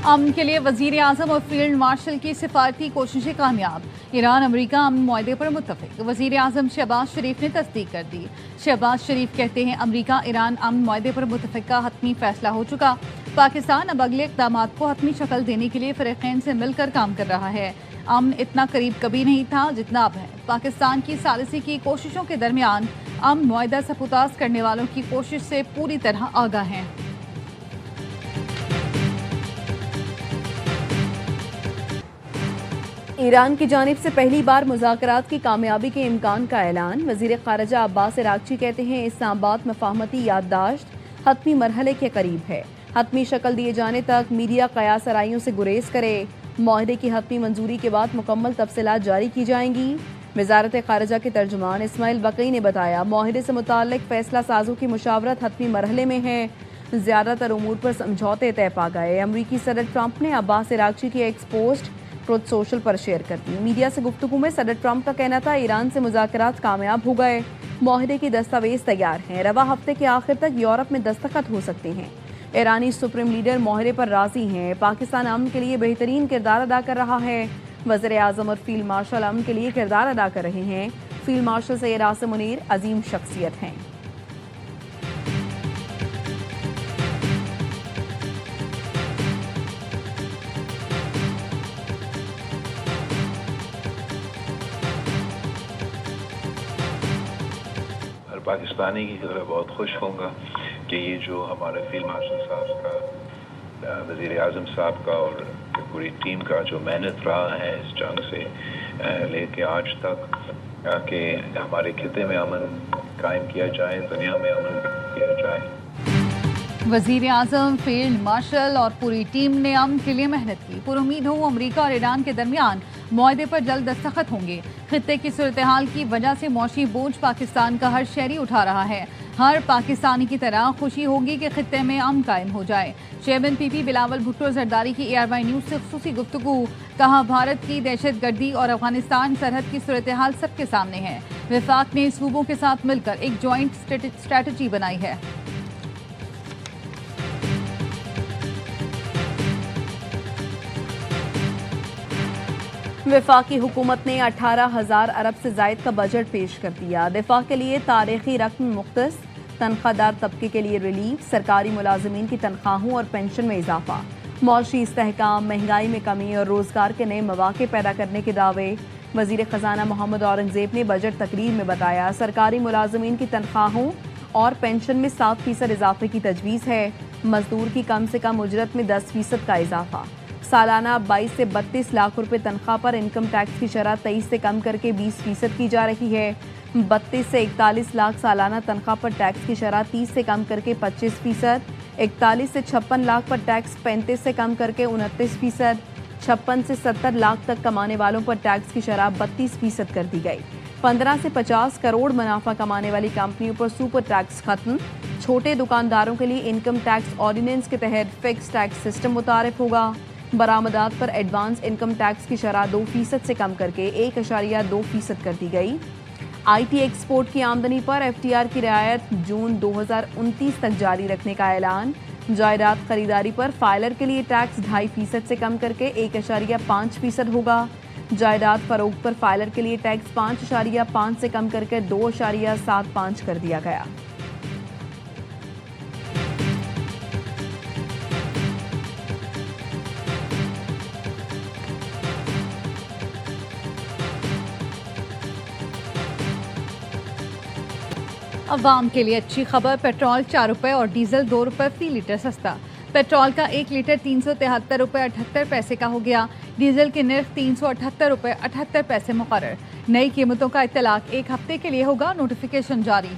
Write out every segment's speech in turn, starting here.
امن کے لیے وزیر اعظم اور فیلڈ مارشل کی سفارتی کوششیں کامیاب۔ ایران امریکہ امن معاہدے پر متفق۔ وزیر اعظم شہباز شریف نے تصدیق کر دی۔ شہباز شریف کہتے ہیں امریکہ ایران امن معاہدے پر متفق کا حتمی فیصلہ ہو چکا۔ پاکستان اب اگلے اقدامات کو حتمی شکل دینے کے لیے فریقین سے مل کر کام کر رہا ہے۔ امن اتنا قریب کبھی نہیں تھا جتنا اب ہے۔ پاکستان کی ثالثی کی کوششوں کے درمیان امن معاہدہ سرفراز کرنے والوں کی کوشش سے پوری طرح آگاہ ہیں۔ ایران کی جانب سے پہلی بار مذاکرات کی کامیابی کے امکان کا اعلان۔ وزیر خارجہ عباس عراقچی کہتے ہیں اسلام آباد مفاہمتی یادداشت حتمی مرحلے کے قریب ہے۔ حتمی شکل دیے جانے تک میڈیا قیاس آرائیوں سے گریز کرے۔ معاہدے کی حتمی منظوری کے بعد مکمل تفصیلات جاری کی جائیں گی۔ وزارت خارجہ کے ترجمان اسماعیل بقی نے بتایا معاہدے سے متعلق فیصلہ سازوں کی مشاورت حتمی مرحلے میں ہے۔ زیادہ تر امور پر سمجھوتے طے پا گئے۔ امریکی صدر ٹرمپ نے عباس عراقچی کی ایکس پوسٹ ٹروتھ سوشل پر شیئر کر دی۔ میڈیا سے گفتگو میں صدر ٹرمپ کا کہنا تھا ایران سے مذاکرات کامیاب ہو گئے، معاہدے کی دستاویز تیار ہیں، رواں ہفتے کے آخر تک یورپ میں دستخط ہو سکتے ہیں۔ ایرانی سپریم لیڈر معاہدے پر راضی ہیں۔ پاکستان امن کے لیے بہترین کردار ادا کر رہا ہے۔ وزیر اعظم اور فیلڈ مارشل امن کے لیے کردار ادا کر رہے ہیں۔ فیلڈ مارشل سید عاصم منیر عظیم شخصیت ہیں۔ پاکستانی کی طرح بہت خوش ہوں گا کہ یہ جو ہمارے فیلڈ مارشل صاحب کا، وزیر اعظم صاحب کا اور پوری ٹیم کا جو محنت رہا ہے اس جنگ سے لے کے آج تک کہ ہمارے خطے میں امن قائم کیا جائے، دنیا میں امن کیا جائے۔ وزیر اعظم، فیلڈ مارشل اور پوری ٹیم نے امن کے لیے محنت کی۔ پر امید ہوں امریکہ اور ایران کے درمیان معاہدے پر جلد دستخط ہوں گے۔ خطے کی صورتحال کی وجہ سے معاشی بوجھ پاکستان کا ہر شہری اٹھا رہا ہے۔ ہر پاکستانی کی طرح خوشی ہوگی کہ خطے میں امن قائم ہو جائے۔ چیئرمین پی پی بلاول بھٹو زرداری کی ARY نیوز سے خصوصی گفتگو، کہا بھارت کی دہشت گردی اور افغانستان سرحد کی صورتحال سب کے سامنے ہے۔ وفاق نے صوبوں کے ساتھ مل کر ایک جوائنٹ اسٹریٹجی بنائی ہے۔ وفاقی حکومت نے 18,000 ارب سے زائد کا بجٹ پیش کر دیا۔ دفاع کے لیے تاریخی رقم مختص، تنخواہ دار طبقے کے لیے ریلیف، سرکاری ملازمین کی تنخواہوں اور پینشن میں اضافہ، معاشی استحکام، مہنگائی میں کمی اور روزگار کے نئے مواقع پیدا کرنے کے دعوے۔ وزیر خزانہ محمد اورنگزیب نے بجٹ تقریر میں بتایا سرکاری ملازمین کی تنخواہوں اور پینشن میں 7% اضافے کی تجویز ہے۔ مزدور کی کم سے کم اجرت میں 10% کا اضافہ۔ سالانہ 22 سے 32 لاکھ روپے تنخواہ پر انکم ٹیکس کی شرح 23 سے کم کر کے 20% کی جا رہی ہے۔ 32 سے 41 لاکھ سالانہ تنخواہ پر ٹیکس کی شرح 30 سے کم کر کے 25%، 41 سے 56 لاکھ پر ٹیکس 35 سے کم کر کے 29%، 56 سے 70 لاکھ تک کمانے والوں پر ٹیکس کی شرح 32% کر دی گئی۔ 15 سے 50 کروڑ منافع کمانے والی کمپنیوں پر سپر ٹیکس ختم۔ چھوٹے دکانداروں کے لیے انکم ٹیکس آرڈیننس کے تحت فکس ٹیکس سسٹم متعارف ہوگا۔ برآمدات پر ایڈوانس انکم ٹیکس کی شرح 2% سے کم کر کے 1.2% کر دی گئی۔ آئی ٹی ایکسپورٹ کی آمدنی پر FTR کی رعایت جون 2029 تک جاری رکھنے کا اعلان۔ جائیداد خریداری پر فائلر کے لیے ٹیکس 2.5% سے کم کر کے 1.5% ہوگا۔ جائیداد فروخت پر فائلر کے لیے ٹیکس 5.5 سے کم کر کے 2.75 کر دیا گیا۔ عوام کے لیے اچھی خبر، پیٹرول 4 روپے اور ڈیزل 2 روپے فی لیٹر سستا۔ پیٹرول کا 1 لیٹر 373 روپے 78 پیسے کا ہو گیا۔ ڈیزل کی نرخ 378 روپے 78 پیسے مقرر۔ نئی قیمتوں کا اطلاق 1 ہفتے کے لیے ہوگا، نوٹیفیکیشن جاری۔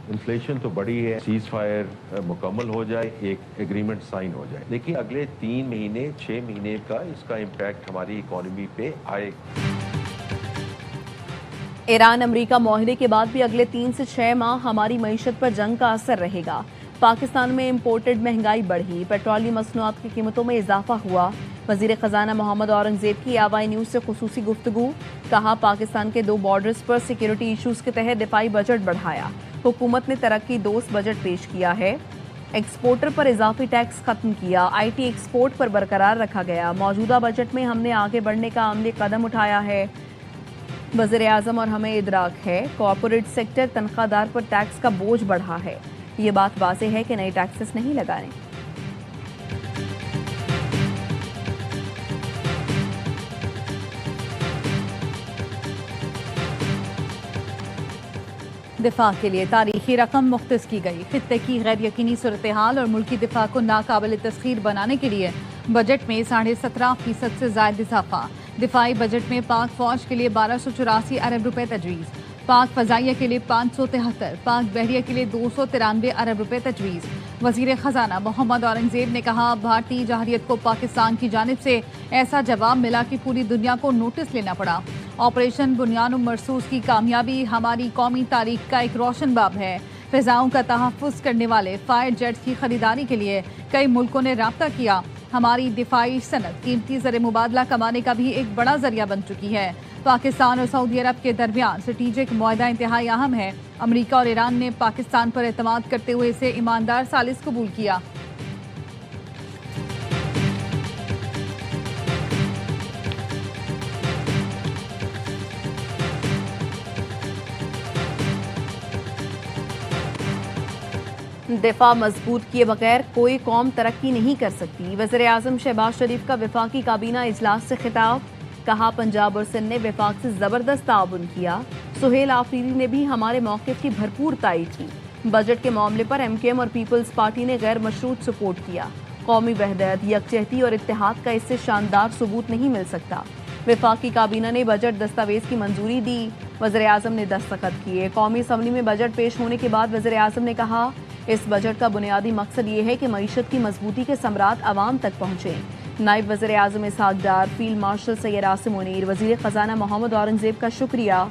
انفلیشن تو بڑی ہے، سیز فائر مکمل ہو جائے، ایک ایگریمنٹ سائن ہو جائے، لیکن اگلے 3 مہینے 6 مہینے کا اس کا امپیکٹ ہماری اکانومی پہ آئے۔ ایران امریکہ معاہدے کے بعد بھی اگلے 3 سے 6 ماہ ہماری معیشت پر جنگ کا اثر رہے گا۔ پاکستان میں امپورٹڈ مہنگائی بڑھی، پیٹرولیم مصنوعات کی قیمتوں میں اضافہ ہوا۔ وزیر خزانہ محمد اورنگزیب کی ARY نیوز سے خصوصی گفتگو، کہا پاکستان کے 2 بارڈرز پر سیکیورٹی ایشوز کے تحت دفاعی بجٹ بڑھایا۔ حکومت نے ترقی دوست بجٹ پیش کیا ہے۔ ایکسپورٹر پر اضافی ٹیکس ختم کیا، آئی ٹی ایکسپورٹ پر برقرار رکھا گیا، موجودہ بجٹ میں ہم نے آگے بڑھنے کا عملی قدم اٹھایا ہے، وزیر اعظم اور ہمیں ادراک ہے، کارپوریٹ سیکٹر تنخواہ دار پر ٹیکس کا بوجھ بڑھا ہے، یہ بات واضح ہے کہ نئے ٹیکسز نہیں لگانے۔ دفاع کے لیے تاریخی رقم مختص کی گئی، خطے کی غیر یقینی صورتحال اور ملکی دفاع کو ناقابل تسخیر بنانے کے لیے بجٹ میں 17.5% سے زائد اضافہ، دفاعی بجٹ میں پاک فوج کے لیے 1284 ارب روپے تجویز، پاک فضائیہ کے لیے 573، پاک بحریہ کے لیے 293 ارب روپے تجویز۔ وزیر خزانہ محمد اورنگزیب نے کہا، بھارتی جارحیت کو پاکستان کی جانب سے ایسا جواب ملا کہ پوری دنیا کو نوٹس لینا پڑا۔ آپریشن بنیان مرصوص کی کامیابی ہماری قومی تاریخ کا ایک روشن باب ہے۔ فضاؤں کا تحفظ کرنے والے فائر جیٹس کی خریداری کے لیے کئی ملکوں نے رابطہ کیا۔ ہماری دفاعی صنعت قیمتی زر معادلہ کمانے کا بھی ایک بڑا ذریعہ بن چکی ہے۔ پاکستان اور سعودی عرب کے درمیان اسٹریٹجک معاہدہ انتہائی اہم ہے۔ امریکہ اور ایران نے پاکستان پر اعتماد کرتے ہوئے اسے ایماندار ثالث قبول کیا۔ دفاع مضبوط کیے بغیر کوئی قوم ترقی نہیں کر سکتی، وزیر اعظم شہباز شریف کا وفاقی کابینہ اجلاس سے خطاب، کہا پنجاب اور سندھ نے وفاق سے زبردست تعاون کیا، سہیل آفریدی نے بھی ہمارے موقف کی بھرپور تائید کی، بجٹ کے معاملے پر ایم کیو ایم اور پیپلز پارٹی نے غیر مشروط سپورٹ کیا، قومی وحدت، یکجہتی اور اتحاد کا اس سے شاندار ثبوت نہیں مل سکتا۔ وفاقی کابینہ نے بجٹ دستاویز کی منظوری دی، وزیر اعظم نے دستخط کیے۔ قومی اسمبلی میں بجٹ پیش ہونے کے بعد وزیر اعظم نے کہا، اس بجٹ کا بنیادی مقصد یہ ہے کہ معیشت کی مضبوطی کے ثمرات عوام تک پہنچیں۔ نائب وزیر اعظم اسحاق ڈار، فیلڈ مارشل سید عاصم منیر، وزیر خزانہ محمد اورنگزیب کا شکریہ،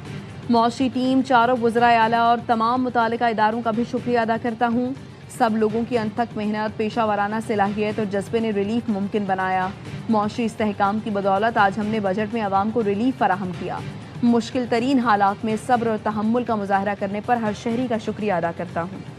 معاشی ٹیم، چاروں وزرائے اعلیٰ اور تمام متعلقہ اداروں کا بھی شکریہ ادا کرتا ہوں۔ سب لوگوں کی انتھک محنت، پیشہ ورانہ صلاحیت اور جذبے نے ریلیف ممکن بنایا۔ معاشی استحکام کی بدولت آج ہم نے بجٹ میں عوام کو ریلیف فراہم کیا۔ مشکل ترین حالات میں صبر اور تحمل کا مظاہرہ کرنے پر ہر شہری کا شکریہ ادا کرتا ہوں۔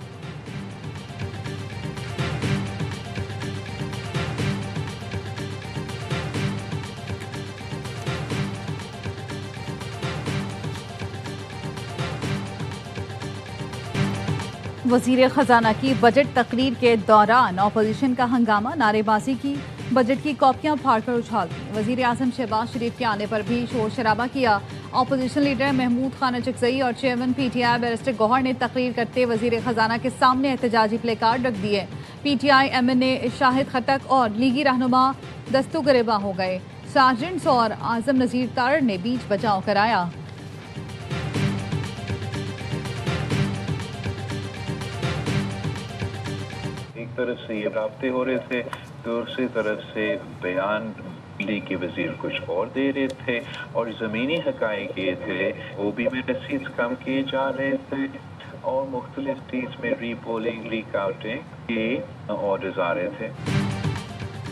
وزیر خزانہ کی بجٹ تقریر کے دوران اپوزیشن کا ہنگامہ، نعرے بازی کی، بجٹ کی کاپیاں پھاڑ کر اچھال دی، وزیر اعظم شہباز شریف کے آنے پر بھی شور شرابہ کیا۔ اپوزیشن لیڈر محمود خان اچکزئی اور chairman P T I barrister Gohar نے تقریر کرتے وزیر خزانہ کے سامنے احتجاجی پلے کارڈ رکھ دیے۔ P T I M N A Shahid Khattak اور لیگی رہنما دستو گریباں ہو گئے، سارجنٹس اور اعظم نذیر تارڑ نے بیچ بچاؤ کرایا۔ ایک طرف سے یہ رابطے ہو رہے تھے، دوسری طرف سے بیان کے وزیر کچھ اور دے رہے تھے، اور زمینی حقائق یہ تھے وہ بھی میں رسیدز کم کیے جا رہے تھے، اور مختلف اسٹیٹس میں ری پولنگ، ری کاؤنٹنگ کے آرڈرز آ رہے تھے۔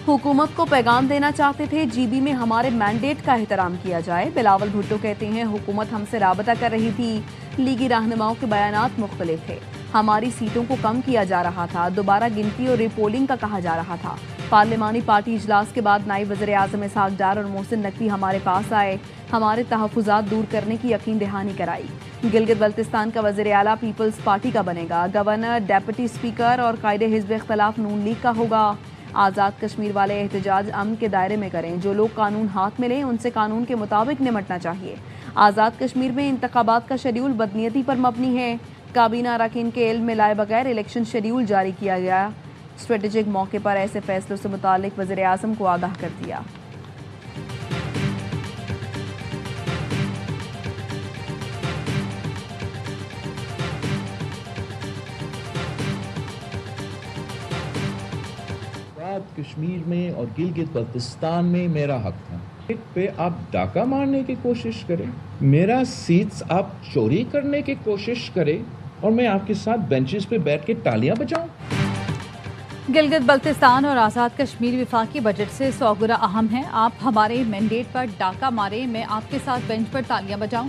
حکومت کو پیغام دینا چاہتے تھے، جی بی میں ہمارے مینڈیٹ کا احترام کیا جائے۔ بلاول بھٹو کہتے ہیں، حکومت ہم سے رابطہ کر رہی تھی، لیگی رہنماؤں کے بیانات مختلف تھے، ہماری سیٹوں کو کم کیا جا رہا تھا، دوبارہ گنتی اور ری پولنگ کا کہا جا رہا تھا۔ پارلیمانی پارٹی اجلاس کے بعد نائب وزیر اعظم اسحاق ڈار اور محسن نقوی ہمارے پاس آئے، ہمارے تحفظات دور کرنے کی یقین دہانی کرائی۔ گلگت بلتستان کا وزیر اعلیٰ پیپلز پارٹی کا بنے گا، گورنر، ڈیپٹی اسپیکر اور قائد حزب اختلاف نون لیگ کا ہوگا۔ آزاد کشمیر والے احتجاج امن کے دائرے میں کریں، جو لوگ قانون ہاتھ میں لیں ان سے قانون کے مطابق نمٹنا چاہیے۔ آزاد کشمیر میں انتخابات کا شیڈیول بدنیتی پر مبنی ہے، کابینہ اراکین کے علم میں لائے بغیر الیکشن شیڈیول جاری کیا گیا، اسٹریٹجک موقع پر ایسے فیصلوں سے متعلق وزیر اعظم کو آگاہ کر دیا۔ کشمیر میں اور گلگت بلتستان میں میرا حق تھا، ایک پہ آپ ڈاکہ مارنے کی کوشش کریں، میرا سیٹس آپ چوری کرنے کی کوشش کریں، اور میں آپ کے ساتھ بینچز پہ بیٹھ کے تالیاں بجاؤں۔ گلگت بلتستان اور آزاد کشمیر وفاقی بجٹ سے 100 گنا اہم ہیں۔ آپ ہمارے مینڈیٹ پر ڈاکہ مارے، میں آپ کے ساتھ بینچ پر تالیاں بجاؤں۔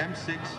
M6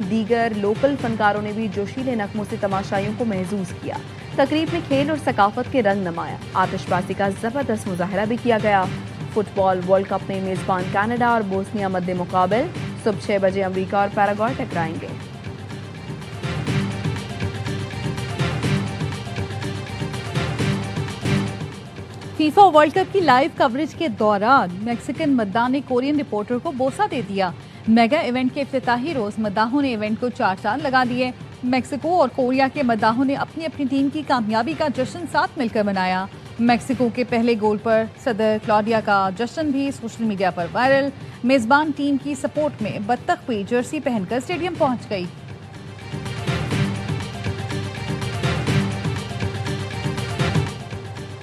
دیگر لوکل فنکاروں نے بھی جوشیلے نغموں سے تماشائیوں کو محظوظ کیا۔ تقریب میں کھیل اور ثقافت کے رنگ نمایاں، آتش بازی کا زبردست مظاہرہ بھی کیا گیا۔ فٹ بال ورلڈ کپ میں میزبان کینیڈا اور بوسنیا مد مقابل، صبح 6 بجے امریکہ اور پیراگوئے ٹکرائیں گے۔ فیفا ورلڈ کپ کی لائیو کوریج کے دوران میکسیکن مداح نے کورین رپورٹر کو بوسہ دے دیا۔ میگا ایونٹ کے افتتاحی روز مداحوں نے ایونٹ کو 4 چاند لگا دیے۔ میکسیکو اور کوریا کے مداحوں نے اپنی اپنی ٹیم کی کامیابی کا جشن ساتھ مل کر منایا۔ میکسیکو کے پہلے گول پر صدر کلاڈیا کا جشن بھی سوشل میڈیا پر وائرل۔ میزبان ٹیم کی سپورٹ میں بطخ بھی جرسی پہن کر اسٹیڈیم پہنچ گئی۔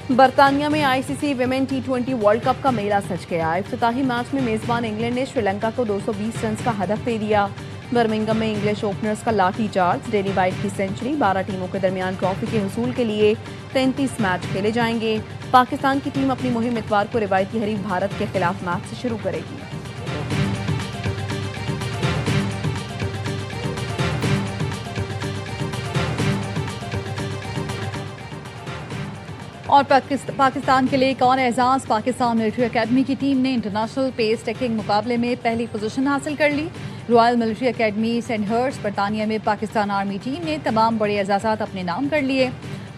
برطانیہ میں I C C women T20 world cup کا میلہ سج گیا۔ افتتاحی میچ میں میزبان انگلینڈ نے سری لنکا کو 220 رنز کا ہدف دے دیا۔ برمنگم میں انگلش اوپنرز کا لاٹھی چارج، ڈینی وائٹ کی سنچری، 12 ٹیموں کے درمیان ٹرافی کے حصول کے لیے 33 میچ کھیلے جائیں گے۔ پاکستان کی ٹیم اپنی مہم اتوار کو روایتی حریف بھارت کے خلاف میچ سے شروع کرے گی۔ اور پاکستان کے لیے ایک اور اعزاز، پاکستان ملٹری اکیڈمی کی ٹیم نے انٹرنیشنل پیس ٹیکنگ مقابلے میں پہلی پوزیشن حاصل کر لی۔ Royal military academy send Hurst برطانیہ میں پاکستان آرمی ٹیم نے تمام بڑے اعزازات اپنے نام کر لیے۔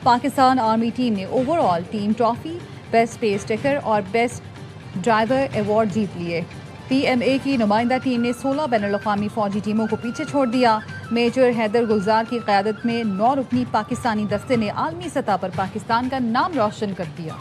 پاکستان آرمی ٹیم نے overall team trophy, best pace taker اور بیسٹ ڈرائیور ایوارڈ جیت لیے۔ پی ایم اے کی نمائندہ ٹیم نے 16 بین الاقوامی فوجی ٹیموں کو پیچھے چھوڑ دیا۔ میجر حیدر گلزار کی قیادت میں 9 رکنی پاکستانی دستے نے عالمی سطح پر پاکستان کا نام روشن کر دیا۔